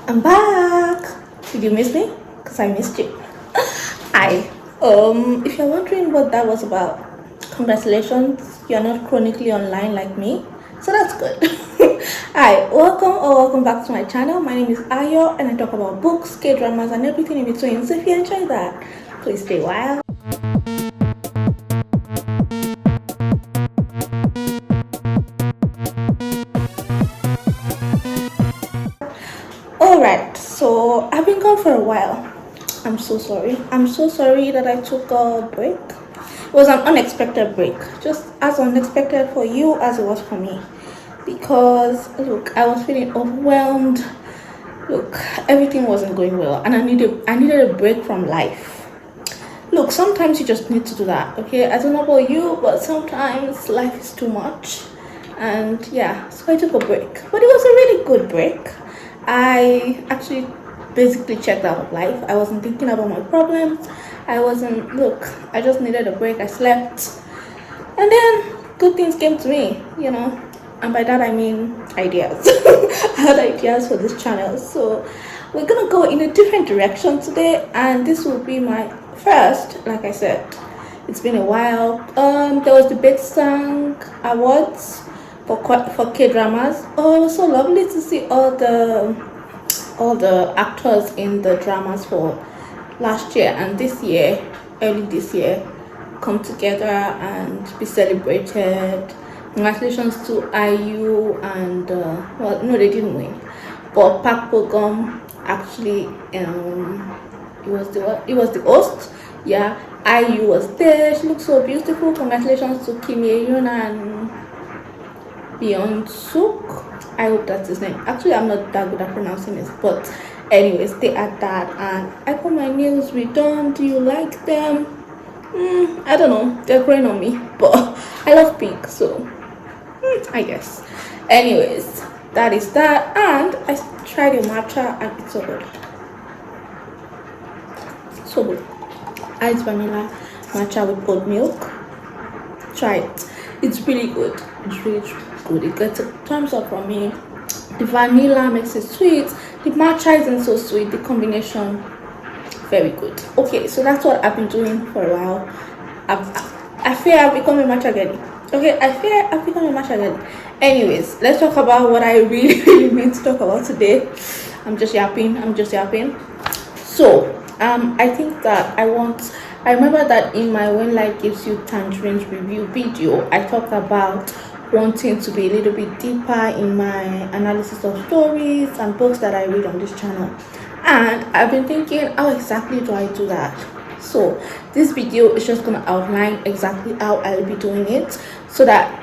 I'm back. Did you miss me? Because I missed you. Hi. If you're wondering what that was about, congratulations. You're not chronically online like me. So that's good. Hi, welcome back to my channel. My name is Ayo and I talk about books, K-dramas and everything in between. So if you enjoy that, please stay a while. Alright, so I've been gone for a while. I'm so sorry. I'm so sorry that I took a break. It was an unexpected break, just as unexpected for you as it was for me. Because look, I was feeling overwhelmed. Look, everything wasn't going well, and I needed a break from life. Look, sometimes you just need to do that, okay? I don't know about you, but sometimes life is too much. And yeah, so I took a break. But it was a really good break. I actually basically checked out of life. I wasn't thinking about my problems. I just needed a break. I slept. And then good things came to me, And by that I mean ideas. I had ideas for this channel. So we're gonna go in a different direction today, and this will be my first, like I said. It's been a while. There was the Big Song Awards for K-dramas. Oh, it was so lovely to see all the actors in the dramas for last year and this year, early this year, come together and be celebrated. Congratulations to IU and well, no, they didn't win, but Park Bogum actually it was the host. Yeah, IU was there. She looked so beautiful. Congratulations to Kim Ye-yoon and Beyonce. I hope that's his name. Actually, I'm not that good at pronouncing it, but anyways, they are that, and I got my nails redone. Do you like them? I don't know. They're growing on me, but I love pink, so I guess. Anyways, that is that, and I tried a matcha, and it's so good. So good. Ice vanilla matcha with oat milk. Try it. It's really good. It's really good. It gets a thumbs up from me. The vanilla makes it sweet. The matcha isn't so sweet. The combination, very good. Okay, so that's what I've been doing for a while. I fear I've become a matcha girl. Okay, I fear I've become a matcha girl. Anyways, let's talk about what I really, really meant to talk about today. I'm just yapping. So, I think that I remember that in my When Life Gives You Tangerines review video, I talked about wanting to be a little bit deeper in my analysis of stories and books that I read on this channel. And I've been thinking, how exactly do I do that? So this video is just going to outline exactly how I'll be doing it, so that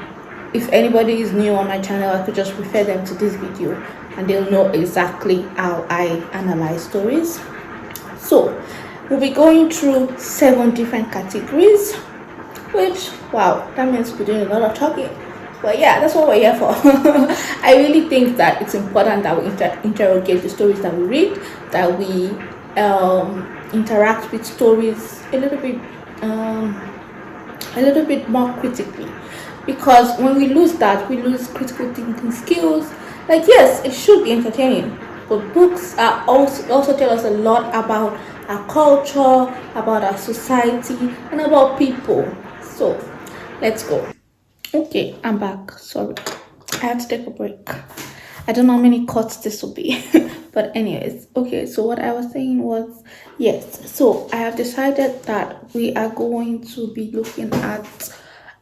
if anybody is new on my channel, I could just refer them to this video and they'll know exactly how I analyze stories. So we'll be going through 7 different categories, which, wow, that means we're doing a lot of talking. But yeah, that's what we're here for. I really think that it's important that we interrogate the stories that we read, that we interact with stories a little bit more critically. Because when we lose that, we lose critical thinking skills. Like, yes, it should be entertaining, but books are also tell us a lot about our culture, about our society, and about people. So let's go. Okay, I'm back. Sorry, I had to take a break. I don't know how many cuts this will be. But anyways, okay, so what I was saying was, yes, so I have decided that we are going to be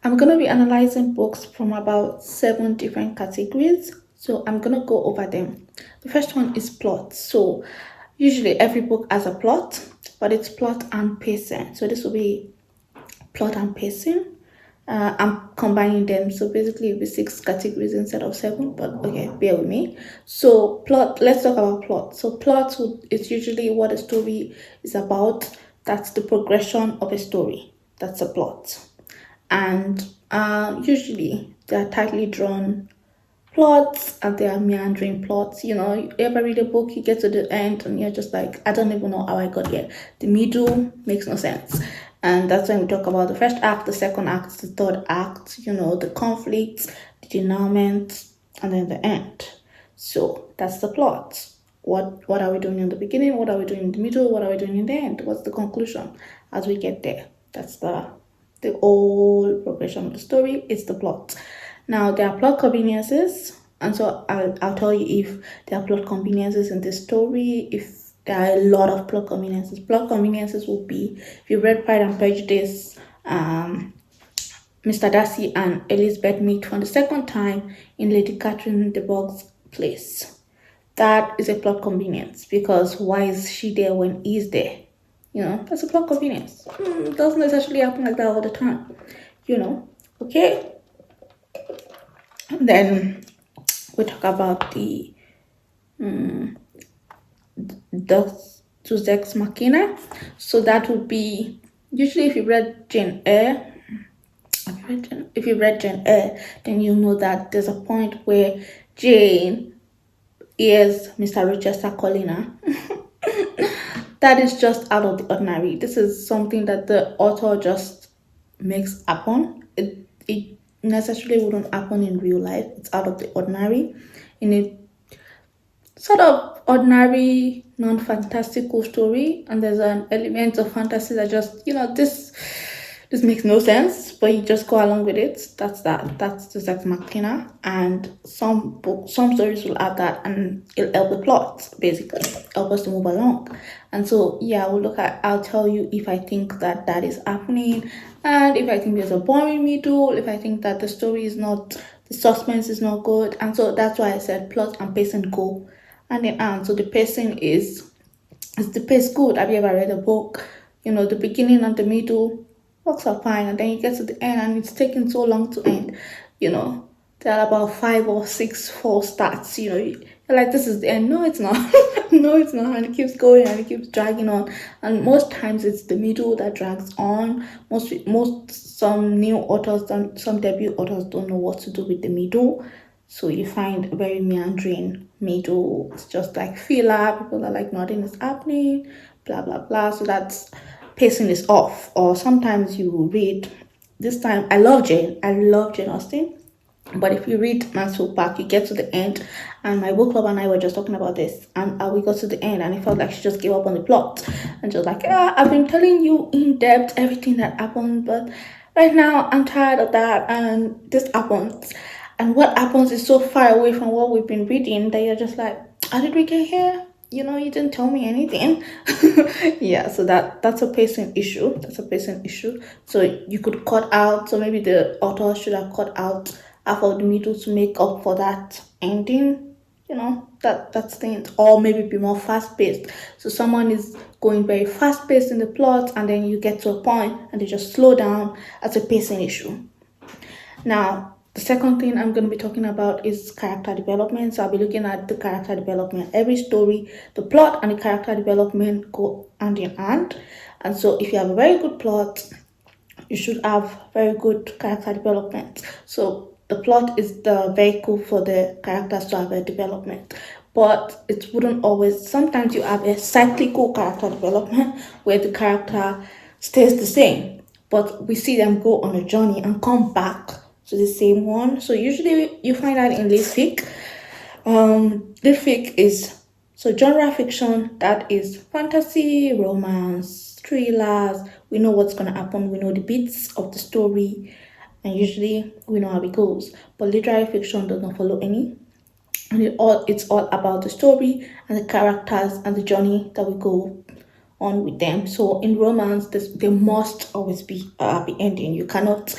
I'm going to be analyzing books from about 7 different categories. So I'm going to go over them. The first one is plot. So usually every book has a plot, but it's plot and pacing. So this will be plot and pacing. I'm combining them, so basically it'll be 6 categories instead of 7, but okay, bear with me. So plot, let's talk about plot. So plot is usually what a story is about. That's the progression of a story. That's a plot. And usually they're tightly drawn plots and they are meandering plots. You ever read a book, you get to the end and you're just like, I don't even know how I got here. The middle makes no sense. And that's when we talk about the first act, the second act, the third act, the conflicts, the denouement, and then the end. So that's the plot. What are we doing in the beginning? What are we doing in the middle? What are we doing in the end? What's the conclusion as we get there? That's the whole progression of the story. It's the plot. Now there are plot conveniences, and so I'll tell you if there are plot conveniences in this story. If there are a lot of plot conveniences. Plot conveniences will be if you read Pride and Prejudice, Mr. Darcy and Elizabeth meet for the second time in Lady Catherine de Bogh's place. That is a plot convenience because why is she there when he's there? That's a plot convenience. It doesn't necessarily happen like that all the time, Okay? And then we talk about the Zex Machina. So that would be usually if you read Jane Eyre, if you read Jane Eyre, then you know that there's a point where Jane hears Mr. Rochester calling her. That is just out of the ordinary. This is something that the author just makes happen. It necessarily wouldn't happen in real life. It's out of the ordinary. In a sort of ordinary, non-fantastical story, and there's an element of fantasy that just this makes no sense, but you just go along with it. That's the Sex Machina, and some stories will add that, and it'll help the plot, basically help us to move along. And so yeah, I'll tell you if I think that is happening, and if I think there's a boring middle, if I think that the story is not, the suspense is not good. And so that's why I said plot and pacing go hand in hand. So the pacing is the pace good? Have you ever read a book? The beginning and the middle works are fine, and then you get to the end and it's taking so long to end. There are about 5 or 6 false starts. You're like, this is the end. No, it's not. No, it's not. And it keeps going and it keeps dragging on. And most times it's the middle that drags on. Some new authors, some debut authors don't know what to do with the middle. So you find a very meandering middle. It's just like filler. People are like, nothing is happening, blah, blah, blah. So that's pacing is off. Or sometimes you read, this time, I love Jane Austen. But if you read Mansfield Park, you get to the end, and my book club and I were just talking about this, and we got to the end, and it felt like she just gave up on the plot, and just like, I've been telling you in depth everything that happened, but right now I'm tired of that, and this happens, and what happens is so far away from what we've been reading that you're just like, how did we get here? You didn't tell me anything. Yeah, so that's a pacing issue. So you could cut out, so maybe the author should have cut out half of the middle to make up for that ending. That's things, or maybe be more fast paced. So someone is going very fast paced in the plot, and then you get to a point and they just slow down. That's a pacing issue. Now, the second thing I'm going to be talking about is character development. So I'll be looking at the character development. Every story, the plot and the character development go hand in hand. And so if you have a very good plot, you should have very good character development. So the plot is the vehicle for the characters to have a development. But it wouldn't always, sometimes you have a cyclical character development where the character stays the same, but we see them go on a journey and come back to the same one. So usually you find that in lit fic. Lit fic is genre fiction, that is fantasy, romance, thrillers. We know what's gonna happen. We know the beats of the story, and usually we know how it goes. But literary fiction does not follow any, and it's all about the story and the characters and the journey that we go on with them. So in romance, there must always be a happy ending. You cannot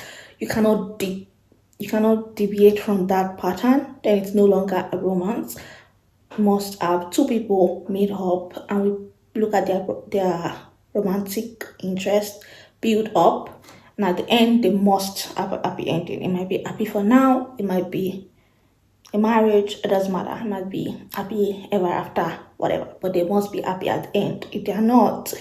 deviate from that pattern. Then it's no longer a romance. You must have two people meet up, and we look at their romantic interest build up, and at the end they must have a happy ending. It might be happy for now, it might be a marriage, it doesn't matter. It might be happy ever after, whatever, but they must be happy at the end. If they are not,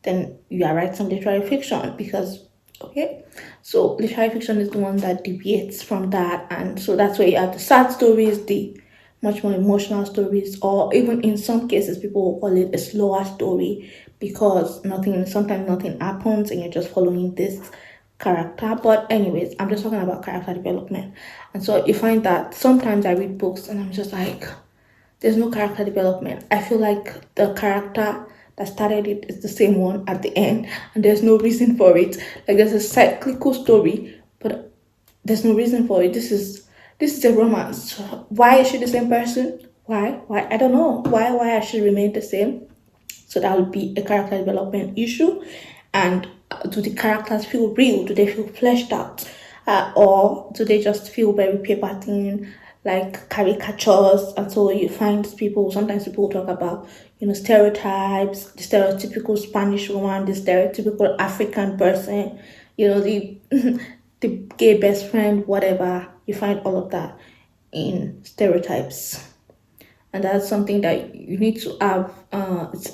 then you are writing literary fiction, because okay, so literary fiction is the one that deviates from that. And so that's where you have the sad stories, the much more emotional stories, or even in some cases people will call it a slower story, because sometimes nothing happens and you're just following this character. But anyways, I'm just talking about character development. And so you find that sometimes I read books and I'm just like, there's no character development. I feel like the character that started it is the same one at the end, and there's no reason for it. Like there's a cyclical story, but there's no reason for it. This is a romance. Why is she the same person? Why? Why? I don't know. Why I should remain the same? So that would be a character development issue. And do the characters feel real? Do they feel fleshed out? Or do they just feel very paper thin, like caricatures? And so you find people, sometimes people talk about, stereotypes, the stereotypical Spanish woman, the stereotypical African person, the the gay best friend, whatever. You find all of that in stereotypes, and that's something that you need to have.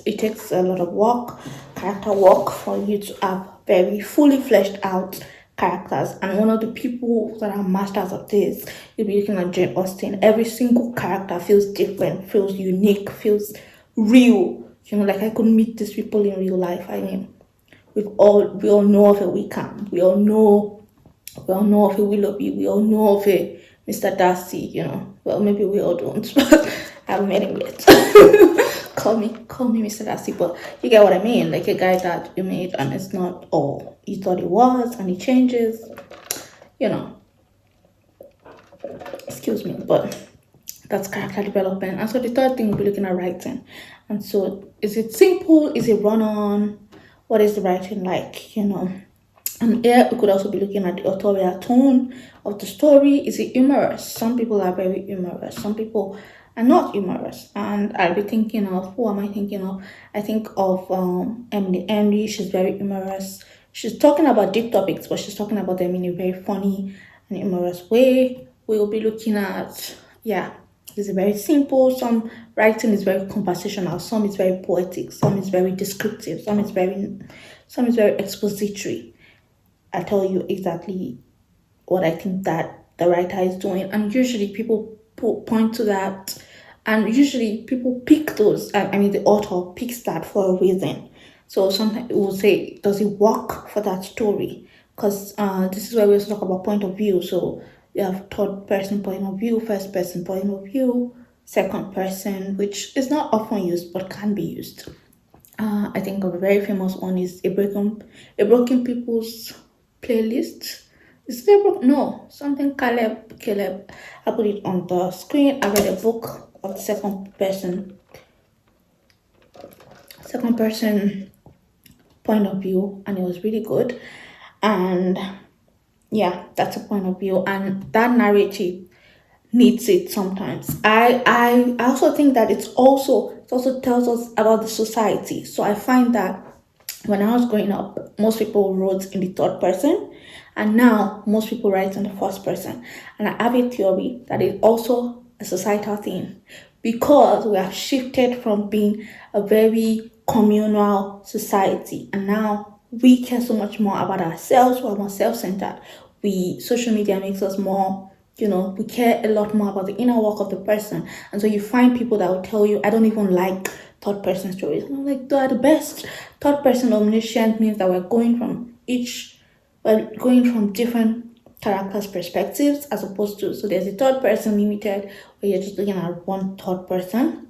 It takes a lot of work, character work, for you to have very fully fleshed out characters. And one of the people that are masters of this, you'll be looking at Jane Austen. Every single character feels different, feels unique, feels real. Like I could meet these people in real life. I mean, we all know of a Wickham. We all know of a Willoughby. We all know of a Mr. Darcy. Well, maybe we all don't, but I haven't met him yet. call me Mr. Darcy, but you get what I mean. Like a guy that you meet and it's not all you thought it was, and he changes. You know, excuse me, but that's character development. And so the third thing we'll be looking at writing. And so, is it simple? Is it run on? What is the writing like? And here we could also be looking at the authorial tone of the story. Is it humorous? Some people are very humorous. Some people are not humorous. And I'll be thinking of, who am I thinking of? I think of Emily Henry. She's very humorous. She's talking about deep topics, but she's talking about them in a very funny and humorous way. We will be looking at, yeah, it's very simple. Some writing is very conversational. Some is very poetic. Some is very descriptive. Some is very expository. I tell you exactly what I think that the writer is doing, and usually people point to that, and usually people pick those. I mean, the author picks that for a reason. So sometimes it will say, does it work for that story? Because this is where we also talk about point of view. So you have third person point of view, first person point of view, second person, which is not often used but can be used. I think of a very famous one is a broken people's playlist. Is there no something Caleb? I put it on the screen. I read a book of the second person point of view, and it was really good. And yeah, that's a point of view, and that narrative needs it sometimes. I also think that it also tells us about the society. So I find that when I was growing up, most people wrote in the third person, and now most people write in the first person. And I have a theory that is also a societal thing, because we have shifted from being a very communal society, and now we care so much more about ourselves. We're more self-centered. We Social media makes us more, we care a lot more about the inner work of the person. And so you find people that will tell you, I don't even like third person stories. And I'm like, they are the best. Third person omniscient means that we're going from different characters' perspectives, as opposed to, so there's a third person limited, where you're just looking at one third person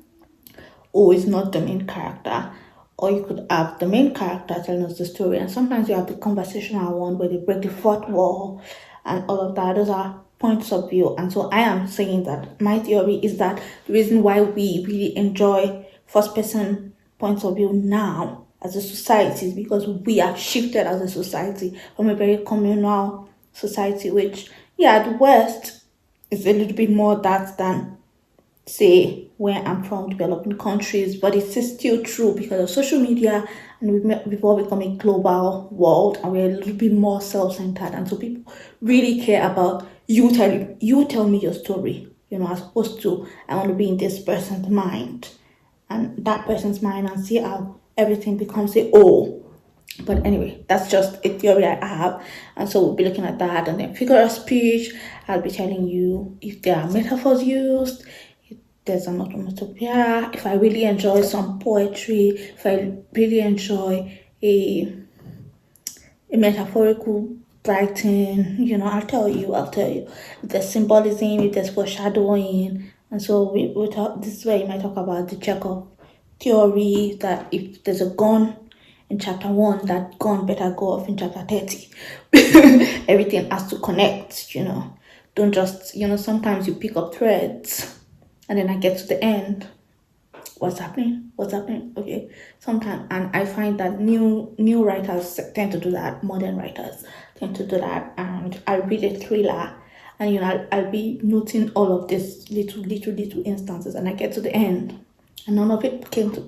who is not the main character. Or you could have the main character telling us the story, and sometimes you have the conversational one where they break the fourth wall and all of that. Those are points of view. And so I am saying that my theory is that the reason why we really enjoy first person points of view now as a society is because we have shifted as a society from a very communal society, which, yeah, the West is a little bit more that than, say, where I'm from, developing countries, but it's still true because of social media, and we've all become a global world, and we're a little bit more self-centered, and so people really care about you tell me your story, as opposed to, I want to be in this person's mind and that person's mind, and see how everything becomes a whole. But anyway, that's just a theory I have. And so we'll be looking at that. And then figure of speech, I'll be telling you if there are metaphors used, if there's an onomatopoeia, if I really enjoy some poetry, if I really enjoy a metaphorical writing, I'll tell you. If there's symbolism, if there's foreshadowing, And so we talk. This is where you might talk about the Chekhov theory that if there's a gun in chapter 1, that gun better go off in chapter 30. Everything has to connect. Don't just sometimes you pick up threads and then I get to the end. What's happening? Okay, sometimes, and I find that new writers tend to do that. Modern writers tend to do that, and I read a thriller, and I'll be noting all of these little instances, and I get to the end, and none of it came into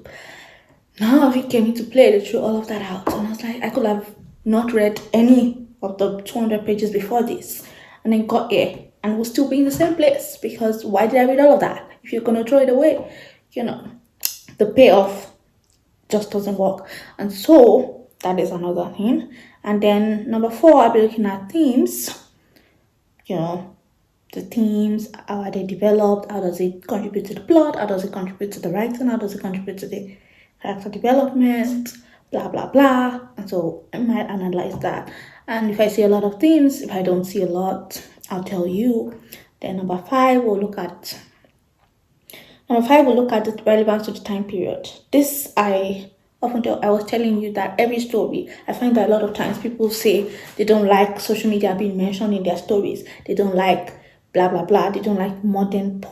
play. They threw all of that out, and I was like, I could have not read any of the 200 pages before this, and then got here, and we'll still be in the same place, because why did I read all of that if you're gonna throw it away? The payoff just doesn't work. And so that is another thing. And then number 4, I'll be looking at themes. The themes, how are they developed? How does it contribute to the plot? How does it contribute to the writing? How does it contribute to the character development? Blah, blah, blah. And so I might analyze that. And if I see a lot of themes, if I don't see a lot, I'll tell you. Then number 5, we'll look at the relevance to the time period. This I was telling you that every story, I find that a lot of times people say they don't like social media being mentioned in their stories. They don't like blah, blah, blah. They don't like modern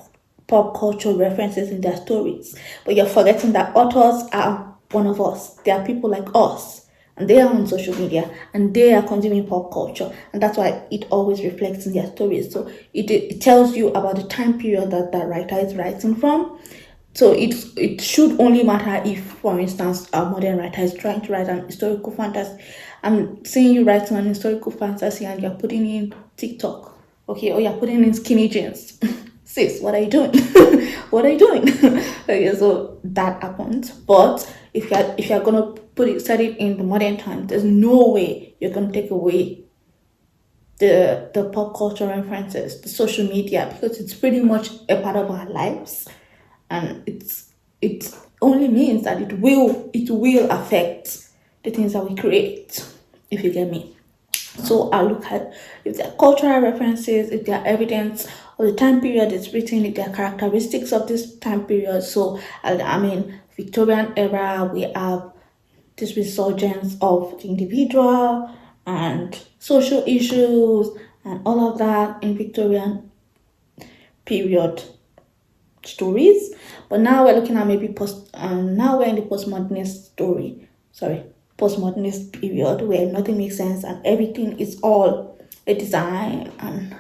pop culture references in their stories. But you're forgetting that authors are one of us. They are people like us. And they are on social media and they are consuming pop culture, and that's why it always reflects in their stories. So it tells you about the time period that writer is writing from. So it should only matter if, for instance, a modern writer is trying to write an historical fantasy. I'm seeing you writing an historical fantasy and you're putting in TikTok, okay, or you're putting in skinny jeans. Sis, what are you doing? What are you doing? Okay, so that happens. But if you're gonna set it in the modern times, there's no way you're gonna take away the pop culture references, the social media, because it's pretty much a part of our lives, and it only means that it will affect the things that we create, if you get me. So I'll look at if there are cultural references, if there are evidence of the time period it's written, if there are characteristics of this time period. So Victorian era, we have this resurgence of the individual and social issues and all of that in Victorian period stories. But now we're looking at maybe now we're in the postmodernist period where nothing makes sense and everything is all a design and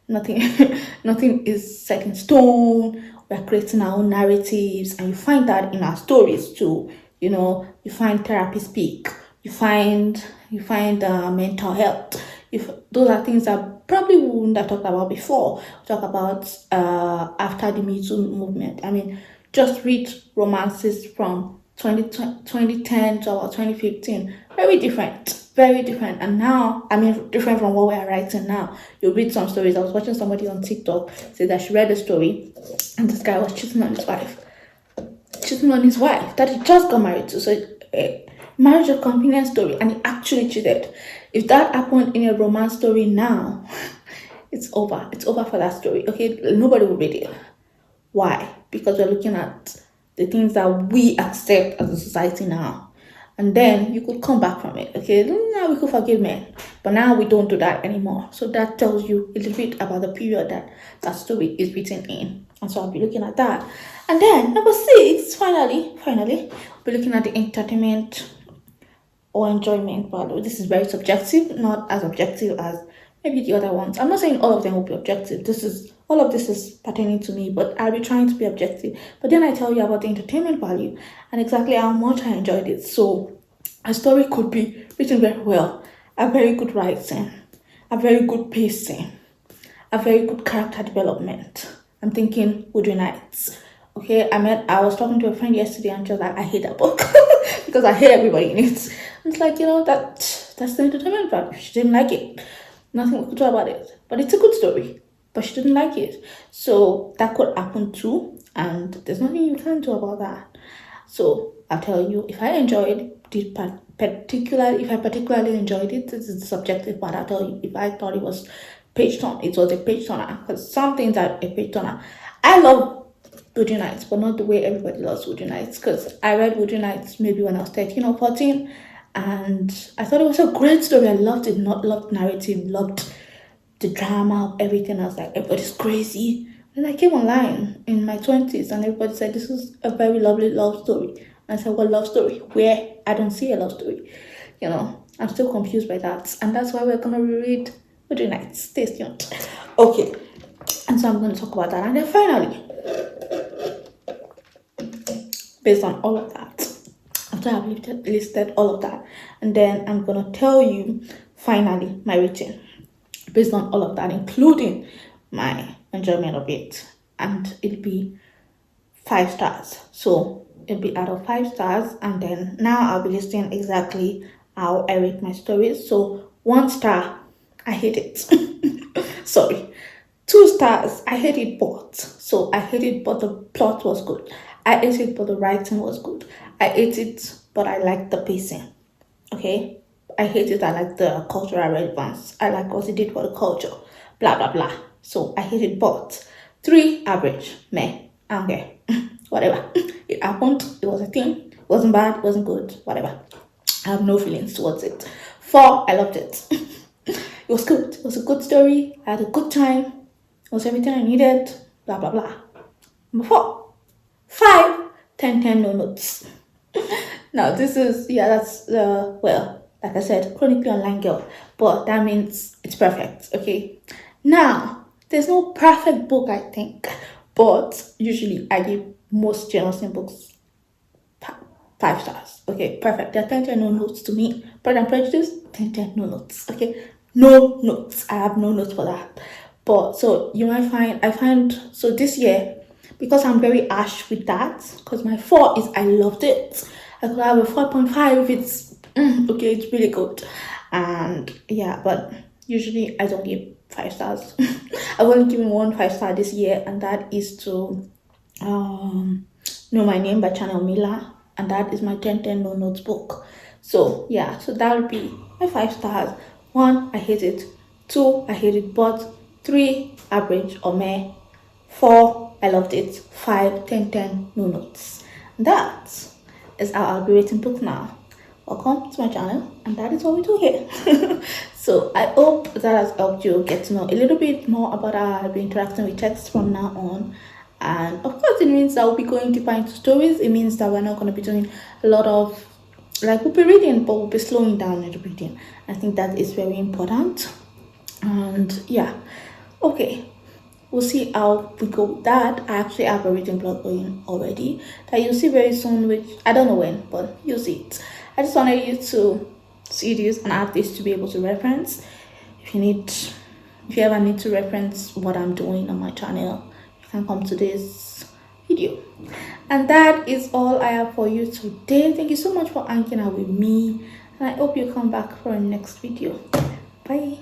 nothing is set in stone. We're creating our own narratives, and you find that in our stories too. You find therapy speak, you find mental health. If those are things that probably we wouldn't have talked about before. We talk about after the Me Too movement. Just read romances from 2010 to about 2015. Very different. And now, different from what we are writing now. You read some stories. I was watching somebody on TikTok say that she read a story and this guy was cheating on his wife that he just got married to. So marriage a convenience story, and he actually cheated. If that happened in a romance story now, it's over for that story. Okay, nobody will read it. Why? Because we're looking at the things that we accept as a society now, and then you could come back from it. Okay, now we could forgive men, but now we don't do that anymore. So that tells you a little bit about the period that story is written in, and so I'll be looking at that. And then number 6, finally, we'll be looking at the entertainment or enjoyment value. This is very subjective, not as objective as maybe the other ones. I'm not saying all of them will be objective. All of this is pertaining to me, but I'll be trying to be objective. But then I tell you about the entertainment value and exactly how much I enjoyed it. So a story could be written very well, a very good writing, a very good pacing, a very good character development. I'm thinking Woodrow Nights. Okay, I was talking to a friend yesterday and she was like, I hate that book because I hate everybody in it. It's like, that's the entertainment value. She didn't like it. Nothing we could do about it. But it's a good story. But she didn't like it. So that could happen too. And there's nothing you can do about that. So I'll tell you, if I particularly enjoyed it, this is the subjective part. I'll tell you, if I thought it was a page turner, because some things are a page turner. I love Woody Nights, but not the way everybody loves Woody Nights. Because I read Woody Nights maybe when I was 13 or 14, and I thought it was a great story. I loved it, not loved narrative, loved the drama, everything. I was like, everybody's crazy. And I came online in my 20s, and everybody said this is a very lovely love story. And I said, what love story? Where? I don't see a love story. I'm still confused by that. And that's why we're going to reread Woody Nights. Stay tuned. Okay. And so I'm going to talk about that. And then finally, based on all of that, after I've listed all of that, and then I'm going to tell you finally my rating based on all of that, including my enjoyment of it. And it'll be 5 stars. So it'll be out of 5 stars. And then now I'll be listing exactly how I rate my stories. So 1 star, I hate it. Sorry. 2 stars, I hate it but. So I hate it but the plot was good. I hate it but the writing was good. I hate it but I like the pacing. Okay? I hate it, I like the cultural relevance. I like what it did for the culture. Blah blah blah. So I hate it but. 3, average. Meh. Okay. Whatever. It happened. It was a thing. It wasn't bad, it wasn't good. Whatever. I have no feelings towards it. 4, I loved it. It was good. It was a good story. I had a good time. It was everything I needed. Blah blah blah. Number 4. 5, 10, 10, no notes. Now this is that's well, like I said, chronically online girl, but that means it's perfect. Okay. Now there's no perfect book, I think, but usually I give most journalism books 5 stars. Okay, perfect. There are 10, 10 no notes to me. Pride and Prejudice, 10, 10 no notes. Okay, no notes. I have no notes for that. But so you might find so this year, because I'm very harsh with that, because my 4 is I loved it. I could have a 4.5 if it's okay, it's really good. And yeah, but usually I don't give 5 stars. I've only given one 5 star this year, and that is to Know My Name by Channel Mila, and that is my 10 no notes book. So yeah, so that would be my 5 stars. 1, I hate it. 2, I hate it but. 3, average or meh. 4, I loved it. 5, 10, 10 no notes. That is how I'll be rating book now. Welcome to my channel, and that is what we do here. So I hope that has helped you get to know a little bit more about how I'll be interacting with text from now on. And of course, it means that we'll be going deeper into stories. It means that we're not going to be doing a lot of, like, we'll be reading, but we'll be slowing down in the reading. I think that is very important. And yeah, okay, we'll see how we go with that. I actually have a reading blog going already that you'll see very soon, which I don't know when, but you'll see it. I just wanted you to see this and have this to be able to reference. If you ever need to reference what I'm doing on my channel, you can come to this video. And that is all I have for you today. Thank you so much for hanging out with me, and I hope you come back for our next video. Bye.